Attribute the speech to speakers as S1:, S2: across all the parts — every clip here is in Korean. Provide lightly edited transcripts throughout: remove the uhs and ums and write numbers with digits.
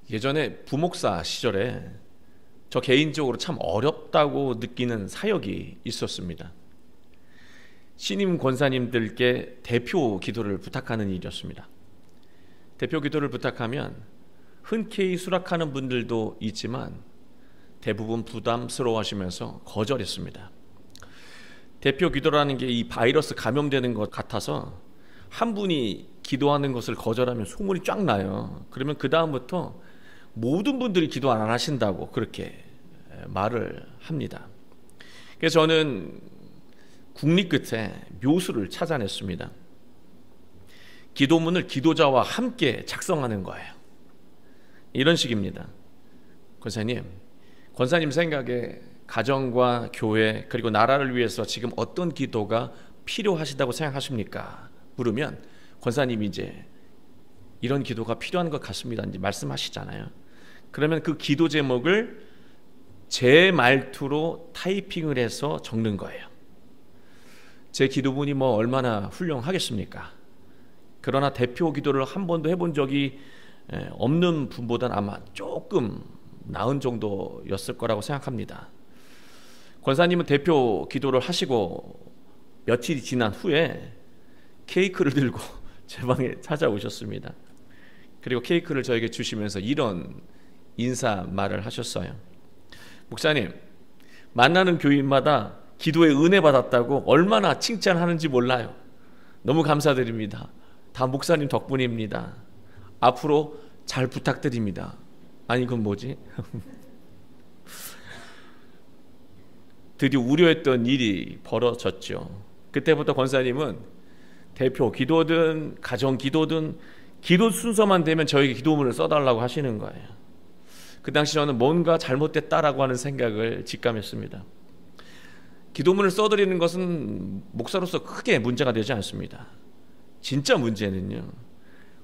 S1: 예전에 부목사 시절에 저 개인적으로 참 어렵다고 느끼는 사역이 있었습니다. 신임 권사님들께 대표 기도를 부탁하는 일이었습니다. 대표 기도를 부탁하면 흔쾌히 수락하는 분들도 있지만 대부분 부담스러워하시면서 거절했습니다. 대표 기도라는 게 이 바이러스 감염되는 것 같아서 한 분이 기도하는 것을 거절하면 소문이 쫙 나요. 그러면 그 다음부터 모든 분들이 기도 안 하신다고 그렇게 말을 합니다. 그래서 저는 국리 끝에 묘수를 찾아냈습니다. 기도문을 기도자와 함께 작성하는 거예요. 이런 식입니다. 권사님 생각에 가정과 교회 그리고 나라를 위해서 지금 어떤 기도가 필요하시다고 생각하십니까? 물으면 권사님이 이제 이런 기도가 필요한 것 같습니다 이제 말씀하시잖아요. 그러면 그 기도 제목을 제 말투로 타이핑을 해서 적는 거예요. 제 기도문이 뭐 얼마나 훌륭하겠습니까? 그러나 대표 기도를 한 번도 해본 적이 없는 분보다는 아마 조금 나은 정도였을 거라고 생각합니다. 권사님은 대표 기도를 하시고 며칠이 지난 후에 케이크를 들고 제 방에 찾아오셨습니다. 그리고 케이크를 저에게 주시면서 이런 인사 말을 하셨어요. 목사님, 만나는 교인마다 기도에 은혜 받았다고 얼마나 칭찬하는지 몰라요. 너무 감사드립니다. 다 목사님 덕분입니다. 앞으로 잘 부탁드립니다. 아니 그건 뭐지? 드디어 우려했던 일이 벌어졌죠. 그때부터 권사님은 대표 기도든 가정 기도든 기도 순서만 되면 저에게 기도문을 써달라고 하시는 거예요. 그 당시 저는 뭔가 잘못됐다라고 하는 생각을 직감했습니다. 기도문을 써드리는 것은 목사로서 크게 문제가 되지 않습니다. 진짜 문제는요,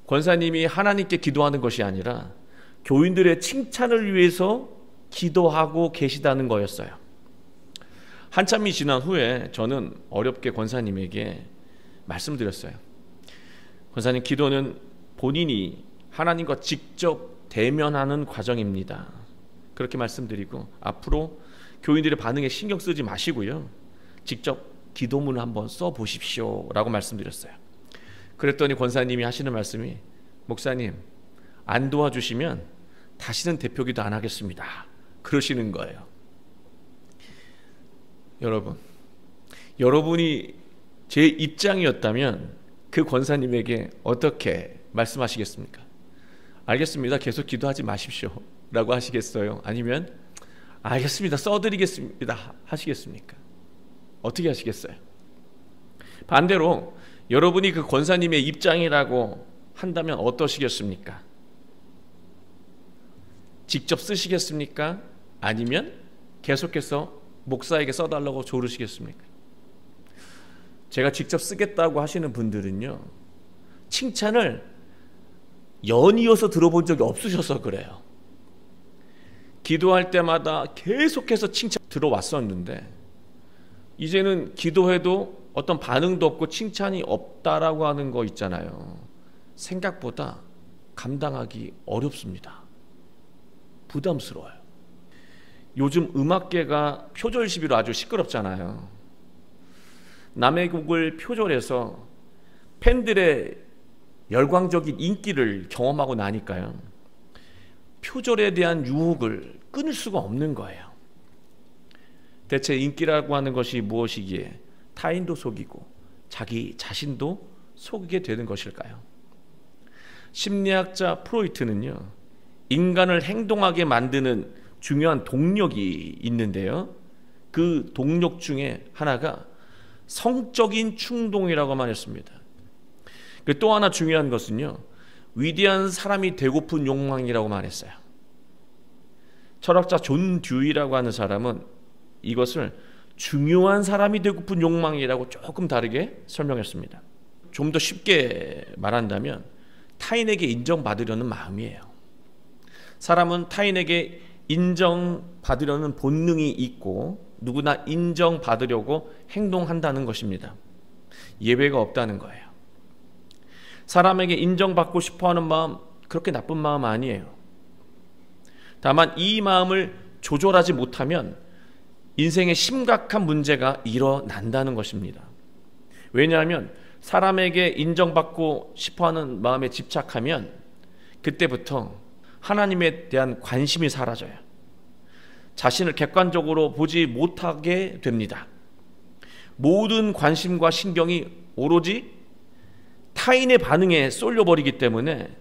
S1: 권사님이 하나님께 기도하는 것이 아니라 교인들의 칭찬을 위해서 기도하고 계시다는 거였어요. 한참이 지난 후에 저는 어렵게 권사님에게 말씀드렸어요. 권사님, 기도는 본인이 하나님과 직접 대면하는 과정입니다. 그렇게 말씀드리고 앞으로 교인들의 반응에 신경 쓰지 마시고요, 직접 기도문을 한번 써보십시오 라고 말씀드렸어요. 그랬더니 권사님이 하시는 말씀이, 목사님 안 도와주시면 다시는 대표기도 안 하겠습니다 그러시는 거예요. 여러분이 제 입장이었다면 그 권사님에게 어떻게 말씀하시겠습니까? 알겠습니다, 계속 기도하지 마십시오 라고 하시겠어요? 아니면 알겠습니다, 써드리겠습니다 하시겠습니까? 어떻게 하시겠어요? 반대로 여러분이 그 권사님의 입장이라고 한다면 어떠시겠습니까? 직접 쓰시겠습니까? 아니면 계속해서 목사에게 써달라고 조르시겠습니까? 제가 직접 쓰겠다고 하시는 분들은요, 칭찬을 연이어서 들어본 적이 없으셔서 그래요. 기도할 때마다 계속해서 칭찬 들어왔었는데 이제는 기도해도 어떤 반응도 없고 칭찬이 없다라고 하는 거 있잖아요. 생각보다 감당하기 어렵습니다. 부담스러워요. 요즘 음악계가 표절 시비로 아주 시끄럽잖아요. 남의 곡을 표절해서 팬들의 열광적인 인기를 경험하고 나니까요, 표절에 대한 유혹을 끊을 수가 없는 거예요. 대체 인기라고 하는 것이 무엇이기에 타인도 속이고 자기 자신도 속이게 되는 것일까요? 심리학자 프로이트는요, 인간을 행동하게 만드는 중요한 동력이 있는데요, 그 동력 중에 하나가 성적인 충동이라고만 했습니다. 또 하나 중요한 것은요, 위대한 사람이 되고픈 욕망이라고 말했어요. 철학자 존 듀이라고 하는 사람은 이것을 중요한 사람이 되고픈 욕망이라고 조금 다르게 설명했습니다. 좀 더 쉽게 말한다면 타인에게 인정받으려는 마음이에요. 사람은 타인에게 인정받으려는 본능이 있고 누구나 인정받으려고 행동한다는 것입니다. 예외가 없다는 거예요. 사람에게 인정받고 싶어하는 마음, 그렇게 나쁜 마음 아니에요. 다만 이 마음을 조절하지 못하면 인생에 심각한 문제가 일어난다는 것입니다. 왜냐하면 사람에게 인정받고 싶어하는 마음에 집착하면 그때부터 하나님에 대한 관심이 사라져요. 자신을 객관적으로 보지 못하게 됩니다. 모든 관심과 신경이 오로지 타인의 반응에 쏠려버리기 때문에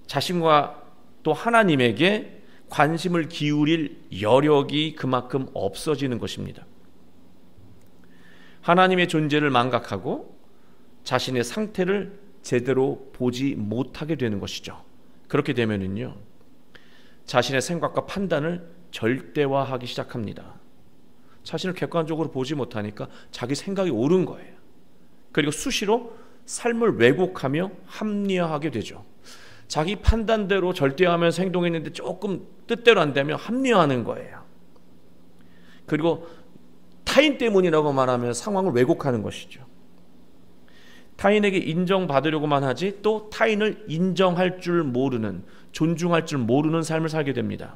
S1: 자신과 또 하나님에게 관심을 기울일 여력이 그만큼 없어지는 것입니다. 하나님의 존재를 망각하고 자신의 상태를 제대로 보지 못하게 되는 것이죠. 그렇게 되면은요, 자신의 생각과 판단을 절대화하기 시작합니다. 자신을 객관적으로 보지 못하니까 자기 생각이 옳은 거예요. 그리고 수시로 삶을 왜곡하며 합리화하게 되죠. 자기 판단대로 절대화하면서 행동했는데 조금 뜻대로 안 되면 합리화하는 거예요. 그리고 타인 때문이라고 말하면 상황을 왜곡하는 것이죠. 타인에게 인정받으려고만 하지 또 타인을 인정할 줄 모르는, 존중할 줄 모르는 삶을 살게 됩니다.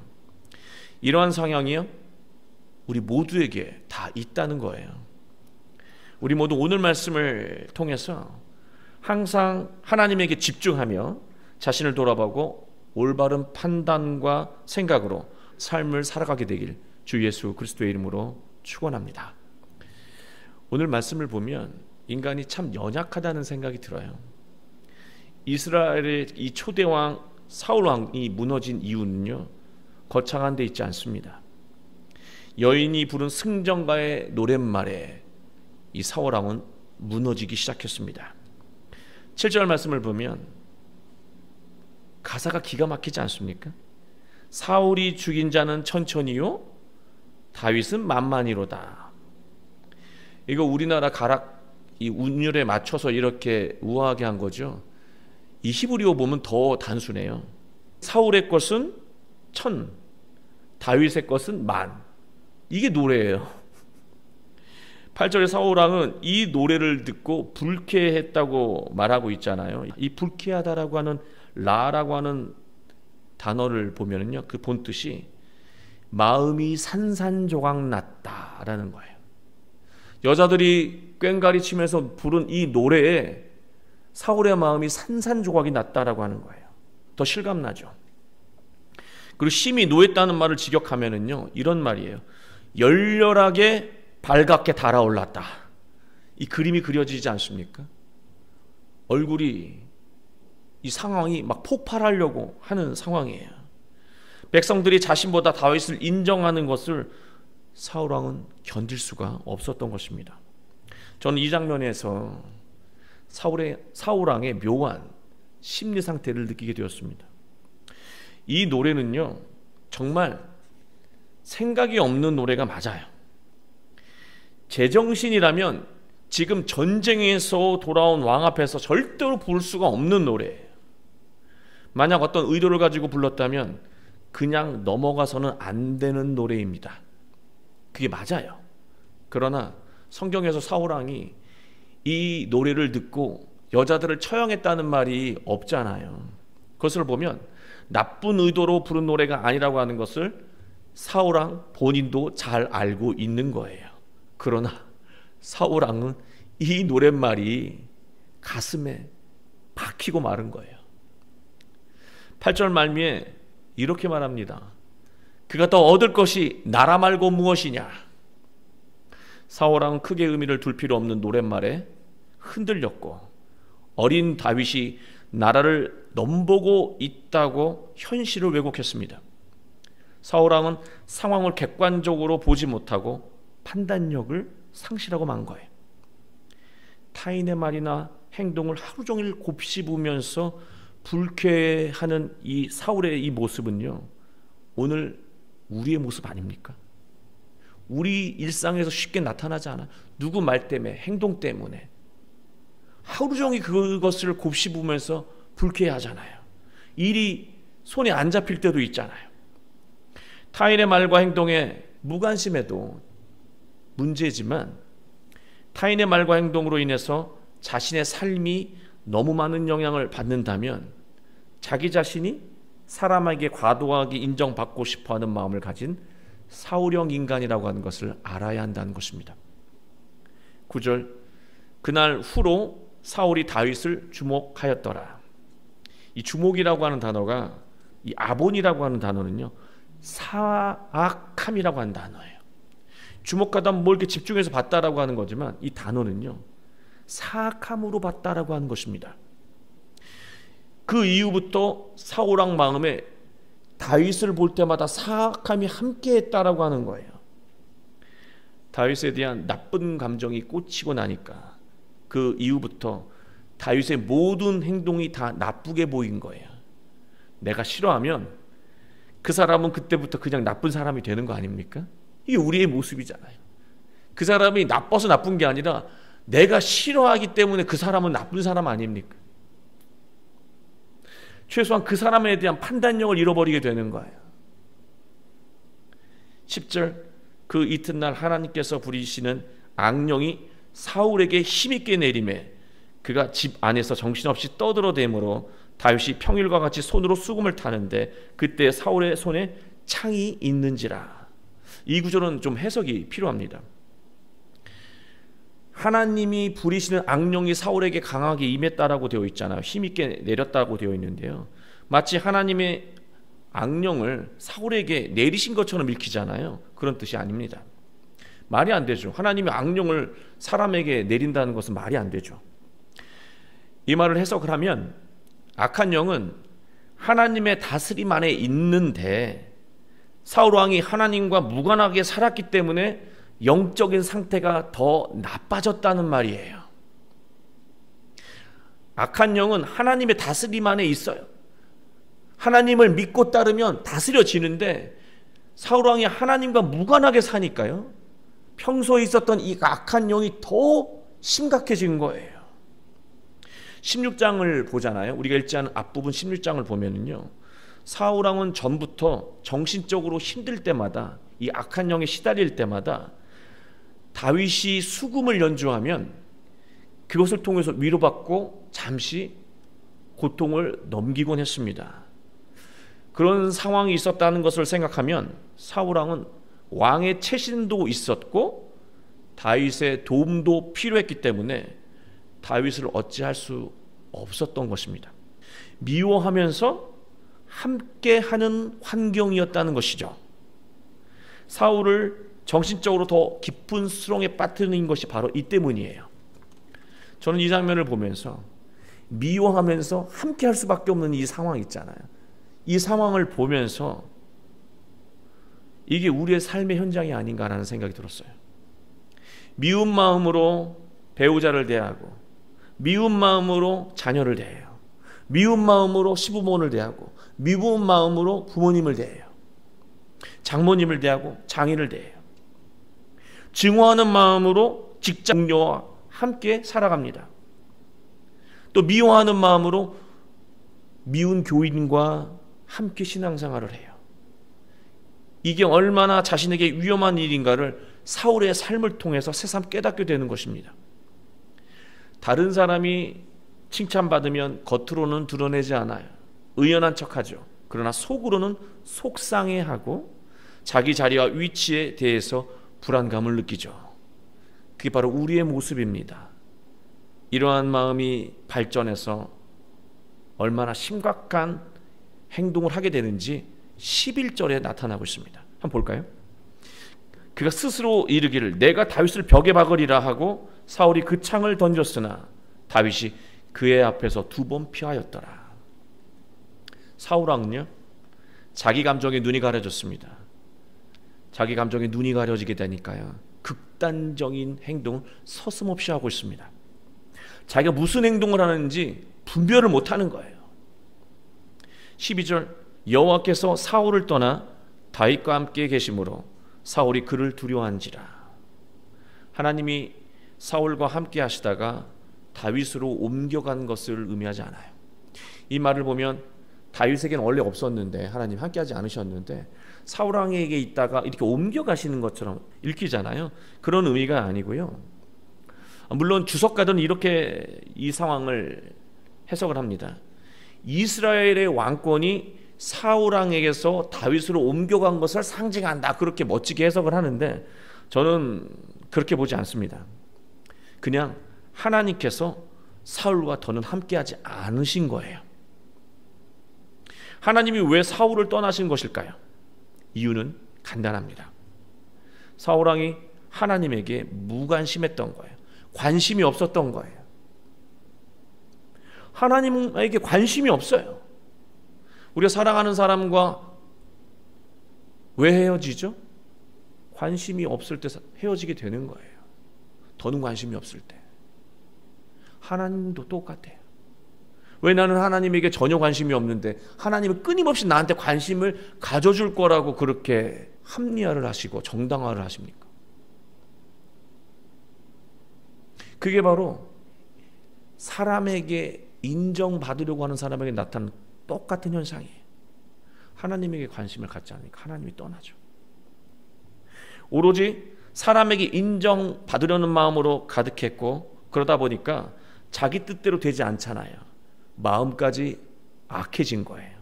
S1: 이러한 성향이요, 우리 모두에게 다 있다는 거예요. 우리 모두 오늘 말씀을 통해서 항상 하나님에게 집중하며 자신을 돌아보고 올바른 판단과 생각으로 삶을 살아가게 되길 주 예수 그리스도의 이름으로 축원합니다. 오늘 말씀을 보면 인간이 참 연약하다는 생각이 들어요. 이스라엘의 이 초대왕 사울왕이 무너진 이유는요, 거창한 데 있지 않습니다. 여인이 부른 승전가의 노랫말에 이 사울왕은 무너지기 시작했습니다. 7절 말씀을 보면 가사가 기가 막히지 않습니까? 사울이 죽인 자는 천천히요, 다윗은 만만히로다. 이거 우리나라 가락 이 운율에 맞춰서 이렇게 우아하게 한 거죠. 이 히브리어 보면 더 단순해요. 사울의 것은 천, 다윗의 것은 만. 이게 노래예요. 8절에 사울왕은 이 노래를 듣고 불쾌했다고 말하고 있잖아요. 이 불쾌하다라고 하는 라라고 하는 단어를 보면은요, 그 본뜻이 마음이 산산조각 났다라는 거예요. 여자들이 꽹과리 치면서 부른 이 노래에 사울의 마음이 산산조각이 났다라고 하는 거예요. 더 실감나죠. 그리고 심히 노했다는 말을 직역하면은요, 이런 말이에요. 열렬하게 발갛게 달아올랐다. 이 그림이 그려지지 않습니까? 얼굴이, 이 상황이 막 폭발하려고 하는 상황이에요. 백성들이 자신보다 다윗을 인정하는 것을 사울왕은 견딜 수가 없었던 것입니다. 저는 이 장면에서 사울왕의 묘한 심리 상태를 느끼게 되었습니다. 이 노래는요, 정말 생각이 없는 노래가 맞아요. 제정신이라면 지금 전쟁에서 돌아온 왕 앞에서 절대로 부를 수가 없는 노래예요. 만약 어떤 의도를 가지고 불렀다면 그냥 넘어가서는 안 되는 노래입니다. 그게 맞아요. 그러나 성경에서 사울왕이 이 노래를 듣고 여자들을 처형했다는 말이 없잖아요. 그것을 보면 나쁜 의도로 부른 노래가 아니라고 하는 것을 사울왕 본인도 잘 알고 있는 거예요. 그러나 사울왕은 이 노랫말이 가슴에 박히고 마른 거예요. 8절 말미에 이렇게 말합니다. 그가 더 얻을 것이 나라 말고 무엇이냐. 사울왕은 크게 의미를 둘 필요 없는 노랫말에 흔들렸고 어린 다윗이 나라를 넘보고 있다고 현실을 왜곡했습니다. 사울왕은 상황을 객관적으로 보지 못하고 판단력을 상실하고 만 거예요. 타인의 말이나 행동을 하루 종일 곱씹으면서 불쾌해하는 이 사울의 이 모습은요, 오늘 우리의 모습 아닙니까? 우리 일상에서 쉽게 나타나지 않아? 누구 말 때문에, 행동 때문에 하루 종일 그것을 곱씹으면서 불쾌해하잖아요. 일이 손에 안 잡힐 때도 있잖아요. 타인의 말과 행동에 무관심해도 문제지만 타인의 말과 행동으로 인해서 자신의 삶이 너무 많은 영향을 받는다면 자기 자신이 사람에게 과도하게 인정받고 싶어하는 마음을 가진 사울형 인간이라고 하는 것을 알아야 한다는 것입니다. 9절, 그날 후로 사울이 다윗을 주목하였더라. 이 주목이라고 하는 단어가, 이 아본이라고 하는 단어는요, 사악함이라고 하는 단어예요. 주목하다 뭘 이렇게 집중해서 봤다라고 하는 거지만, 이 단어는요, 사악함으로 봤다라고 하는 것입니다. 그 이후부터 사울 왕 마음에 다윗을 볼 때마다 사악함이 함께했다라고 하는 거예요. 다윗에 대한 나쁜 감정이 꽂히고 나니까 그 이후부터 다윗의 모든 행동이 다 나쁘게 보인 거예요. 내가 싫어하면 그 사람은 그때부터 그냥 나쁜 사람이 되는 거 아닙니까? 이게 우리의 모습이잖아요. 그 사람이 나빠서 나쁜 게 아니라 내가 싫어하기 때문에 그 사람은 나쁜 사람 아닙니까? 최소한 그 사람에 대한 판단력을 잃어버리게 되는 거예요. 10절, 그 이튿날 하나님께서 부리시는 악령이 사울에게 힘있게 내림에 그가 집 안에서 정신없이 떠들어대므로 다윗이 평일과 같이 손으로 수금을 타는데 그때 사울의 손에 창이 있는지라. 이 구절은 좀 해석이 필요합니다. 하나님이 부리시는 악령이 사울에게 강하게 임했다라고 되어 있잖아요. 힘있게 내렸다고 되어 있는데요, 마치 하나님의 악령을 사울에게 내리신 것처럼 읽히잖아요. 그런 뜻이 아닙니다. 말이 안 되죠. 하나님이 악령을 사람에게 내린다는 것은 말이 안 되죠. 이 말을 해석을 하면 악한 영은 하나님의 다스림 안에 있는데 사울 왕이 하나님과 무관하게 살았기 때문에 영적인 상태가 더 나빠졌다는 말이에요. 악한 영은 하나님의 다스림 안에 있어요. 하나님을 믿고 따르면 다스려지는데 사울 왕이 하나님과 무관하게 사니까요, 평소에 있었던 이 악한 영이 더 심각해진 거예요. 16장을 보잖아요. 우리가 읽지 않은 앞부분 16장을 보면은요, 사울 왕은 전부터 정신적으로 힘들 때마다, 이 악한 영에 시달릴 때마다 다윗이 수금을 연주하면 그것을 통해서 위로받고 잠시 고통을 넘기곤 했습니다. 그런 상황이 있었다는 것을 생각하면 사울 왕은 왕의 채신도 있었고 다윗의 도움도 필요했기 때문에 다윗을 어찌할 수 없었던 것입니다. 미워하면서 함께하는 환경이었다는 것이죠. 사울을 정신적으로 더 깊은 수렁에 빠뜨리는 것이 바로 이 때문이에요. 저는 이 장면을 보면서 미워하면서 함께할 수밖에 없는 이 상황 있잖아요. 이 상황을 보면서 이게 우리의 삶의 현장이 아닌가라는 생각이 들었어요. 미운 마음으로 배우자를 대하고, 미운 마음으로 자녀를 대해요. 미운 마음으로 시부모를 대하고, 미운 마음으로 부모님을 대해요. 장모님을 대하고 장인을 대해요. 증오하는 마음으로 직장 동료와 함께 살아갑니다. 또 미워하는 마음으로 미운 교인과 함께 신앙생활을 해요. 이게 얼마나 자신에게 위험한 일인가를 사울의 삶을 통해서 새삼 깨닫게 되는 것입니다. 다른 사람이 칭찬받으면 겉으로는 드러내지 않아요. 의연한 척하죠. 그러나 속으로는 속상해하고 자기 자리와 위치에 대해서 불안감을 느끼죠. 그게 바로 우리의 모습입니다. 이러한 마음이 발전해서 얼마나 심각한 행동을 하게 되는지 11절에 나타나고 있습니다. 한번 볼까요? 그가 스스로 이르기를 내가 다윗을 벽에 박으리라 하고 사울이 그 창을 던졌으나 다윗이 그의 앞에서 2번 피하였더라. 사울 왕은요, 자기 감정에 눈이 가려졌습니다. 자기 감정에 눈이 가려지게 되니까요, 극단적인 행동을 서슴없이 하고 있습니다. 자기가 무슨 행동을 하는지 분별을 못하는 거예요. 12절, 여호와께서 사울을 떠나 다윗과 함께 계심으로 사울이 그를 두려워한지라. 하나님이 사울과 함께 하시다가 다윗으로 옮겨간 것을 의미하지 않아요. 이 말을 보면 다윗에게는 원래 없었는데, 하나님 함께하지 않으셨는데 사울 왕에게 있다가 이렇게 옮겨가시는 것처럼 읽히잖아요. 그런 의미가 아니고요. 물론 주석가들은 이렇게 이 상황을 해석을 합니다. 이스라엘의 왕권이 사울 왕에게서 다윗으로 옮겨간 것을 상징한다, 그렇게 멋지게 해석을 하는데 저는 그렇게 보지 않습니다. 그냥 하나님께서 사울과 더는 함께하지 않으신 거예요. 하나님이 왜 사울을 떠나신 것일까요? 이유는 간단합니다. 사울 왕이 하나님에게 무관심했던 거예요. 관심이 없었던 거예요. 하나님에게 관심이 없어요. 우리가 사랑하는 사람과 왜 헤어지죠? 관심이 없을 때 헤어지게 되는 거예요. 더는 관심이 없을 때. 하나님도 똑같아요. 왜 나는 하나님에게 전혀 관심이 없는데 하나님은 끊임없이 나한테 관심을 가져줄 거라고 그렇게 합리화를 하시고 정당화를 하십니까? 그게 바로 사람에게 인정받으려고 하는 사람에게 나타나는 똑같은 현상이에요. 하나님에게 관심을 갖지 않으니까 하나님이 떠나죠. 오로지 사람에게 인정받으려는 마음으로 가득했고, 그러다 보니까 자기 뜻대로 되지 않잖아요. 마음까지 악해진 거예요.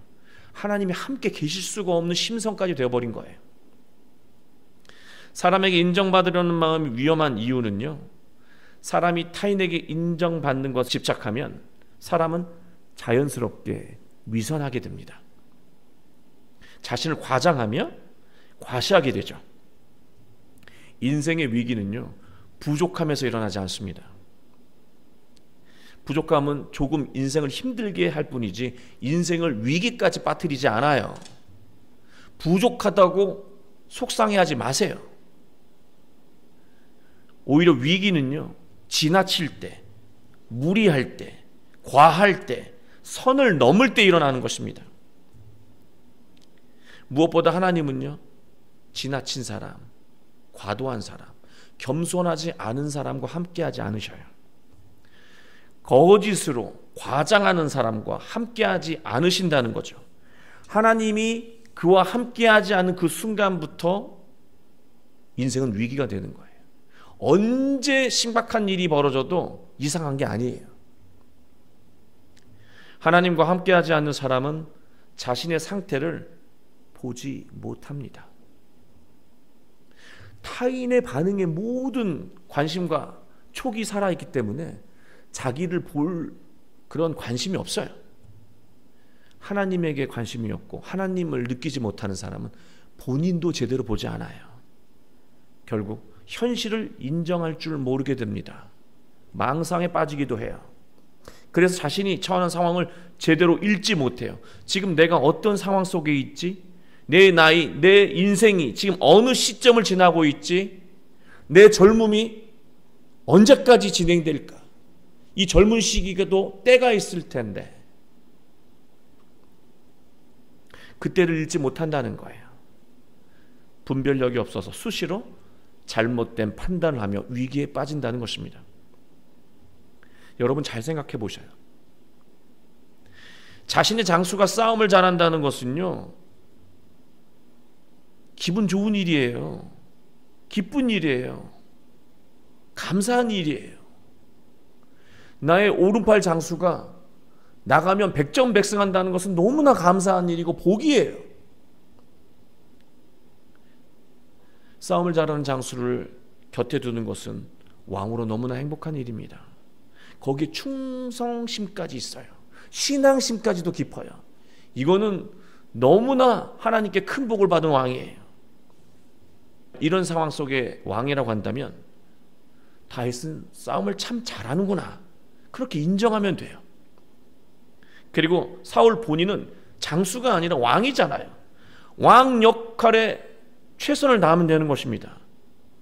S1: 하나님이 함께 계실 수가 없는 심성까지 되어버린 거예요. 사람에게 인정받으려는 마음이 위험한 이유는요, 사람이 타인에게 인정받는 것에 집착하면 사람은 자연스럽게 위선하게 됩니다. 자신을 과장하며 과시하게 되죠. 인생의 위기는요, 부족함에서 일어나지 않습니다. 부족함은 조금 인생을 힘들게 할 뿐이지 인생을 위기까지 빠뜨리지 않아요. 부족하다고 속상해하지 마세요. 오히려 위기는요, 지나칠 때, 무리할 때, 과할 때, 선을 넘을 때 일어나는 것입니다. 무엇보다 하나님은요, 지나친 사람, 과도한 사람, 겸손하지 않은 사람과 함께하지 않으셔요. 거짓으로 과장하는 사람과 함께하지 않으신다는 거죠. 하나님이 그와 함께하지 않은 그 순간부터 인생은 위기가 되는 거예요. 언제 심각한 일이 벌어져도 이상한 게 아니에요. 하나님과 함께하지 않는 사람은 자신의 상태를 보지 못합니다. 타인의 반응에 모든 관심과 촉이 살아있기 때문에 자기를 볼 그런 관심이 없어요. 하나님에게 관심이 없고 하나님을 느끼지 못하는 사람은 본인도 제대로 보지 않아요. 결국 현실을 인정할 줄 모르게 됩니다. 망상에 빠지기도 해요. 그래서 자신이 처한 상황을 제대로 읽지 못해요. 지금 내가 어떤 상황 속에 있지? 내 나이, 내 인생이 지금 어느 시점을 지나고 있지? 내 젊음이 언제까지 진행될까? 이 젊은 시기에도 때가 있을 텐데 그때를 읽지 못한다는 거예요. 분별력이 없어서 수시로 잘못된 판단을 하며 위기에 빠진다는 것입니다. 여러분 잘 생각해 보셔요. 자신의 장수가 싸움을 잘한다는 것은요, 기분 좋은 일이에요. 기쁜 일이에요. 감사한 일이에요. 나의 오른팔 장수가 나가면 백전백승한다는 것은 너무나 감사한 일이고 복이에요. 싸움을 잘하는 장수를 곁에 두는 것은 왕으로 너무나 행복한 일입니다. 거기에 충성심까지 있어요. 신앙심까지도 깊어요. 이거는 너무나 하나님께 큰 복을 받은 왕이에요. 이런 상황 속에 왕이라고 한다면 다윗은 싸움을 참 잘하는구나, 그렇게 인정하면 돼요. 그리고 사울 본인은 장수가 아니라 왕이잖아요. 왕 역할에 최선을 다하면 되는 것입니다.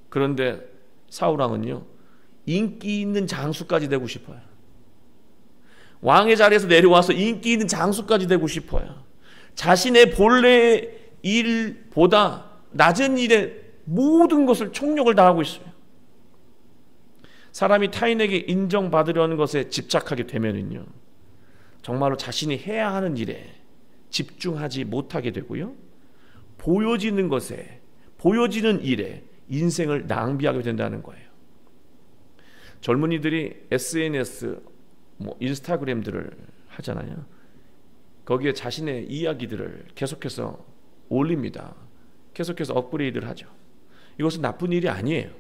S1: 그런데 사울 왕은요, 인기 있는 장수까지 되고 싶어요. 왕의 자리에서 내려와서 인기 있는 장수까지 되고 싶어요. 자신의 본래의 일보다 낮은 일에 모든 것을 총력을 다하고 있어요. 사람이 타인에게 인정받으려는 것에 집착하게 되면은요, 정말로 자신이 해야 하는 일에 집중하지 못하게 되고요, 보여지는 것에, 보여지는 일에 인생을 낭비하게 된다는 거예요. 젊은이들이 SNS, 인스타그램들을 하잖아요. 거기에 자신의 이야기들을 계속해서 올립니다. 계속해서 업그레이드를 하죠. 이것은 나쁜 일이 아니에요.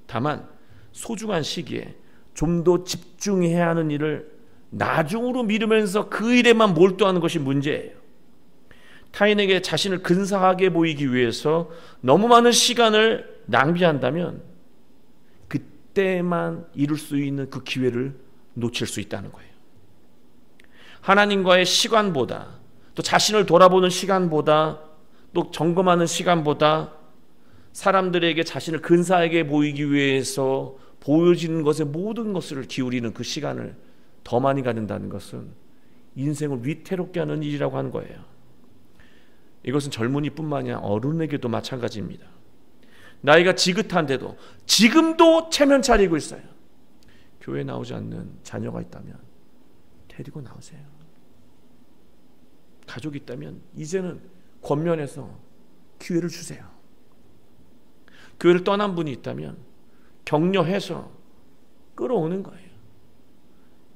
S1: 다만 소중한 시기에 좀 더 집중해야 하는 일을 나중으로 미루면서 그 일에만 몰두하는 것이 문제예요. 타인에게 자신을 근사하게 보이기 위해서 너무 많은 시간을 낭비한다면 그때만 이룰 수 있는 그 기회를 놓칠 수 있다는 거예요. 하나님과의 시간보다, 또 자신을 돌아보는 시간보다, 또 점검하는 시간보다 사람들에게 자신을 근사하게 보이기 위해서 보여지는 것에 모든 것을 기울이는 그 시간을 더 많이 갖는다는 것은 인생을 위태롭게 하는 일이라고 하는 거예요. 이것은 젊은이뿐만이 아니라 어른에게도 마찬가지입니다. 나이가 지긋한데도 지금도 체면 차리고 있어요. 교회 나오지 않는 자녀가 있다면 데리고 나오세요. 가족이 있다면 이제는 권면해서 기회를 주세요. 교회를 떠난 분이 있다면 격려해서 끌어오는 거예요.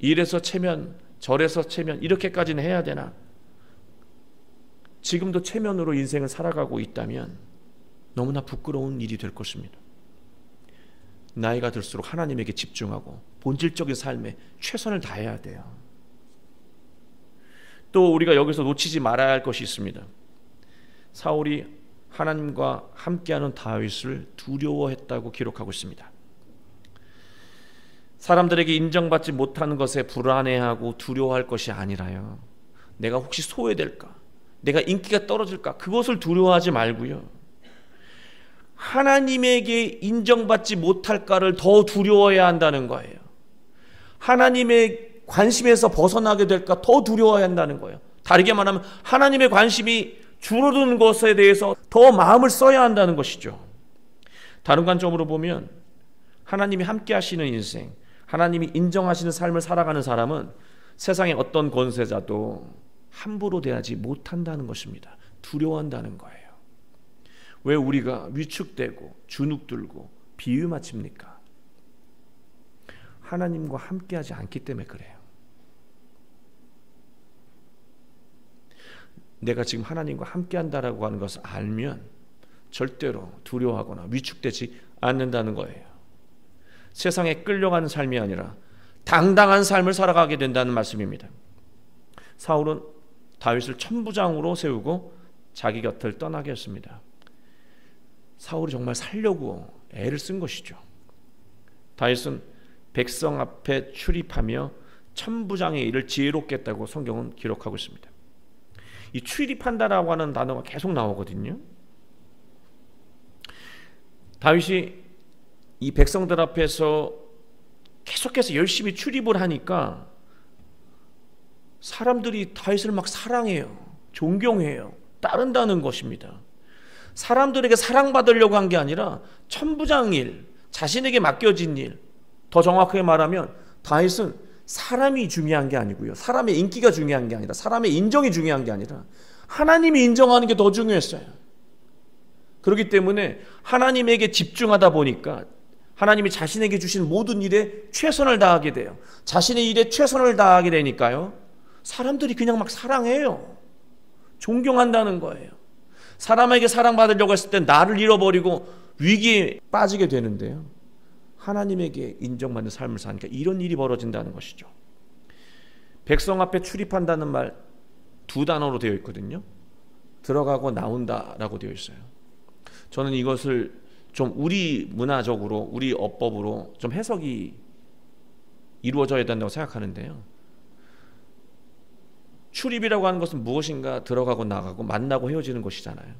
S1: 이래서 체면, 저래서 체면, 이렇게까지는 해야 되나? 지금도 체면으로 인생을 살아가고 있다면 너무나 부끄러운 일이 될 것입니다. 나이가 들수록 하나님에게 집중하고 본질적인 삶에 최선을 다해야 돼요. 또 우리가 여기서 놓치지 말아야 할 것이 있습니다. 사울이 하나님과 함께하는 다윗을 두려워했다고 기록하고 있습니다. 사람들에게 인정받지 못하는 것에 불안해하고 두려워할 것이 아니라요, 내가 혹시 소외될까, 내가 인기가 떨어질까, 그것을 두려워하지 말고요, 하나님에게 인정받지 못할까를 더 두려워해야 한다는 거예요. 하나님의 관심에서 벗어나게 될까 더 두려워해야 한다는 거예요. 다르게 말하면 하나님의 관심이 줄어드는 것에 대해서 더 마음을 써야 한다는 것이죠. 다른 관점으로 보면 하나님이 함께 하시는 인생, 하나님이 인정하시는 삶을 살아가는 사람은 세상의 어떤 권세자도 함부로 대하지 못한다는 것입니다. 두려워한다는 거예요. 왜 우리가 위축되고 주눅들고 비유 맞춥니까? 하나님과 함께하지 않기 때문에 그래요. 내가 지금 하나님과 함께한다라고 하는 것을 알면 절대로 두려워하거나 위축되지 않는다는 거예요. 세상에 끌려가는 삶이 아니라 당당한 삶을 살아가게 된다는 말씀입니다. 사울은 다윗을 천부장으로 세우고 자기 곁을 떠나게 했습니다. 사울이 정말 살려고 애를 쓴 것이죠. 다윗은 백성 앞에 출입하며 천부장의 일을 지혜롭게 했다고 성경은 기록하고 있습니다. 이 출입한다라고 하는 단어가 계속 나오거든요. 다윗이 이 백성들 앞에서 계속해서 열심히 출입을 하니까 사람들이 다윗을 막 사랑해요. 존경해요. 따른다는 것입니다. 사람들에게 사랑받으려고 한 게 아니라 천부장 일, 자신에게 맡겨진 일, 더 정확하게 말하면 다윗은 사람이 중요한 게 아니고요, 사람의 인기가 중요한 게 아니라, 사람의 인정이 중요한 게 아니라 하나님이 인정하는 게 더 중요했어요. 그렇기 때문에 하나님에게 집중하다 보니까 하나님이 자신에게 주신 모든 일에 최선을 다하게 돼요. 자신의 일에 최선을 다하게 되니까요, 사람들이 그냥 막 사랑해요. 존경한다는 거예요. 사람에게 사랑받으려고 했을 때 나를 잃어버리고 위기에 빠지게 되는데요, 하나님에게 인정받는 삶을 사니까 이런 일이 벌어진다는 것이죠. 백성 앞에 출입한다는 말 두 단어로 되어 있거든요. 들어가고 나온다라고 되어 있어요. 저는 이것을 좀 우리 문화적으로, 우리 어법으로 좀 해석이 이루어져야 된다고 생각하는데요. 출입이라고 하는 것은 무엇인가 들어가고 나가고 만나고 헤어지는 것이잖아요.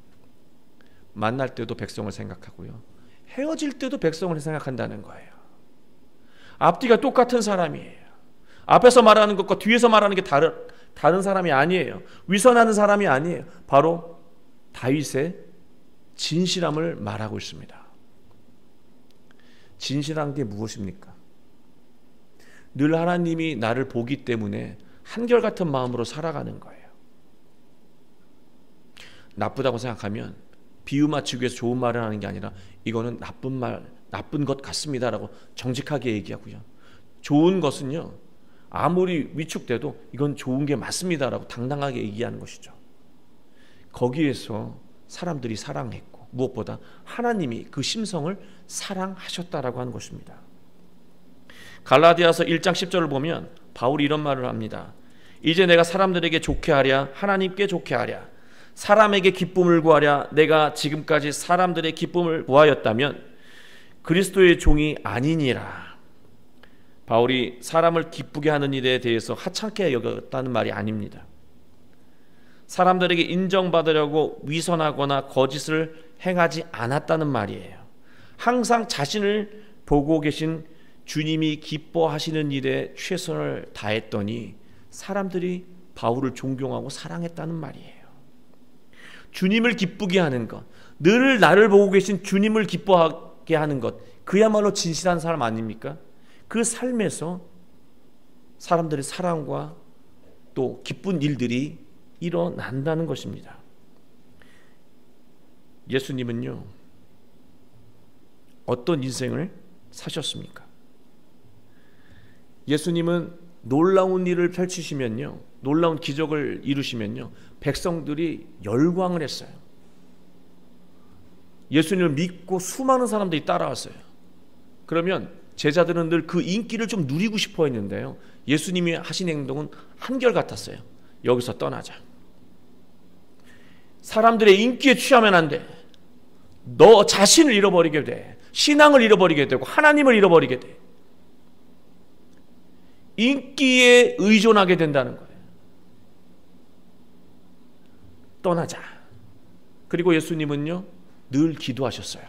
S1: 만날 때도 백성을 생각하고요, 헤어질 때도 백성을 생각한다는 거예요. 앞뒤가 똑같은 사람이에요. 앞에서 말하는 것과 뒤에서 말하는 게 다른 사람이 아니에요. 위선하는 사람이 아니에요. 바로 다윗의 진실함을 말하고 있습니다. 진실한 게 무엇입니까? 늘 하나님이 나를 보기 때문에 한결같은 마음으로 살아가는 거예요. 나쁘다고 생각하면 비유 맞추기 위해서 좋은 말을 하는 게 아니라 이거는 나쁜 것 같습니다라고 정직하게 얘기하고요, 좋은 것은요, 아무리 위축돼도 이건 좋은 게 맞습니다라고 당당하게 얘기하는 것이죠. 거기에서 사람들이 사랑했고 무엇보다 하나님이 그 심성을 사랑하셨다라고 하는 것입니다. 갈라디아서 1장 10절을 보면 바울이 이런 말을 합니다. 이제 내가 사람들에게 좋게 하랴 하나님께 좋게 하랴 사람에게 기쁨을 구하랴 내가 지금까지 사람들의 기쁨을 구하였다면 그리스도의 종이 아니니라. 바울이 사람을 기쁘게 하는 일에 대해서 하찮게 여겼다는 말이 아닙니다. 사람들에게 인정받으려고 위선하거나 거짓을 행하지 않았다는 말이에요. 항상 자신을 보고 계신 주님이 기뻐하시는 일에 최선을 다했더니 사람들이 바울을 존경하고 사랑했다는 말이에요. 주님을 기쁘게 하는 것, 늘 나를 보고 계신 주님을 기뻐하게 하는 것, 그야말로 진실한 사람 아닙니까? 그 삶에서 사람들의 사랑과 또 기쁜 일들이 일어난다는 것입니다. 예수님은요, 어떤 인생을 사셨습니까? 예수님은 놀라운 일을 펼치시면요, 놀라운 기적을 이루시면요, 백성들이 열광을 했어요. 예수님을 믿고 수많은 사람들이 따라왔어요. 그러면 제자들은 늘 그 인기를 좀 누리고 싶어 했는데요, 예수님이 하신 행동은 한결같았어요. 여기서 떠나자. 사람들의 인기에 취하면 안 돼. 너 자신을 잃어버리게 돼. 신앙을 잃어버리게 되고 하나님을 잃어버리게 돼. 인기에 의존하게 된다는 거예요. 떠나자. 그리고 예수님은요, 늘 기도하셨어요.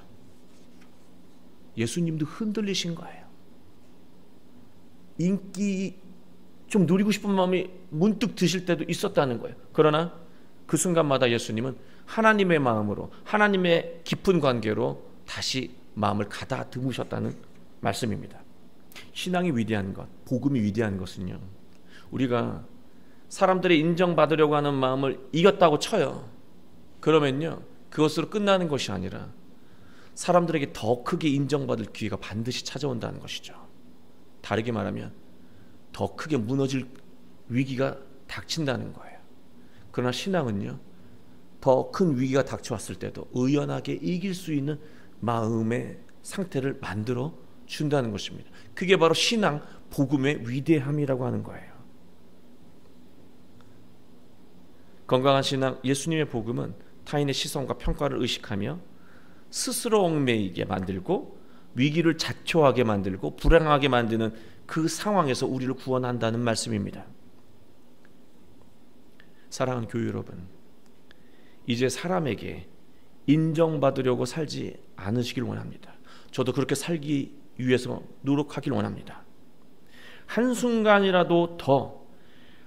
S1: 예수님도 흔들리신 거예요. 인기 좀 누리고 싶은 마음이 문득 드실 때도 있었다는 거예요. 그러나 그 순간마다 예수님은 하나님의 마음으로, 하나님의 깊은 관계로 다시 마음을 가다듬으셨다는 말씀입니다. 신앙이 위대한 것, 복음이 위대한 것은요, 우리가 사람들의 인정받으려고 하는 마음을 이겼다고 쳐요. 그러면요, 그것으로 끝나는 것이 아니라 사람들에게 더 크게 인정받을 기회가 반드시 찾아온다는 것이죠. 다르게 말하면 더 크게 무너질 위기가 닥친다는 거예요. 그러나 신앙은요, 더 큰 위기가 닥쳐왔을 때도 의연하게 이길 수 있는 마음의 상태를 만들어 준다는 것입니다. 그게 바로 신앙, 복음의 위대함이라고 하는 거예요. 건강한 신앙, 예수님의 복음은 타인의 시선과 평가를 의식하며 스스로 얽매이게 만들고 위기를 자초하게 만들고 불행하게 만드는 그 상황에서 우리를 구원한다는 말씀입니다. 사랑하는 교회 여러분, 이제 사람에게 인정받으려고 살지 않으시길 원합니다. 저도 그렇게 살기 위해서 노력하길 원합니다. 한순간이라도 더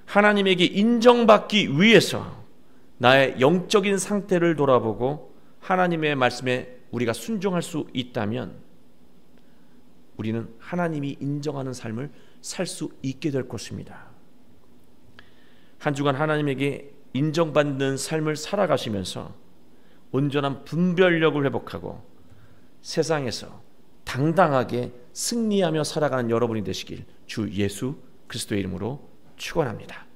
S1: 하나님에게 인정받기 위해서 나의 영적인 상태를 돌아보고 하나님의 말씀에 우리가 순종할 수 있다면 우리는 하나님이 인정하는 삶을 살 수 있게 될 것입니다. 한 주간 하나님에게 인정받는 삶을 살아가시면서 온전한 분별력을 회복하고 세상에서 당당하게 승리하며 살아가는 여러분이 되시길 주 예수 그리스도의 이름으로 축원합니다.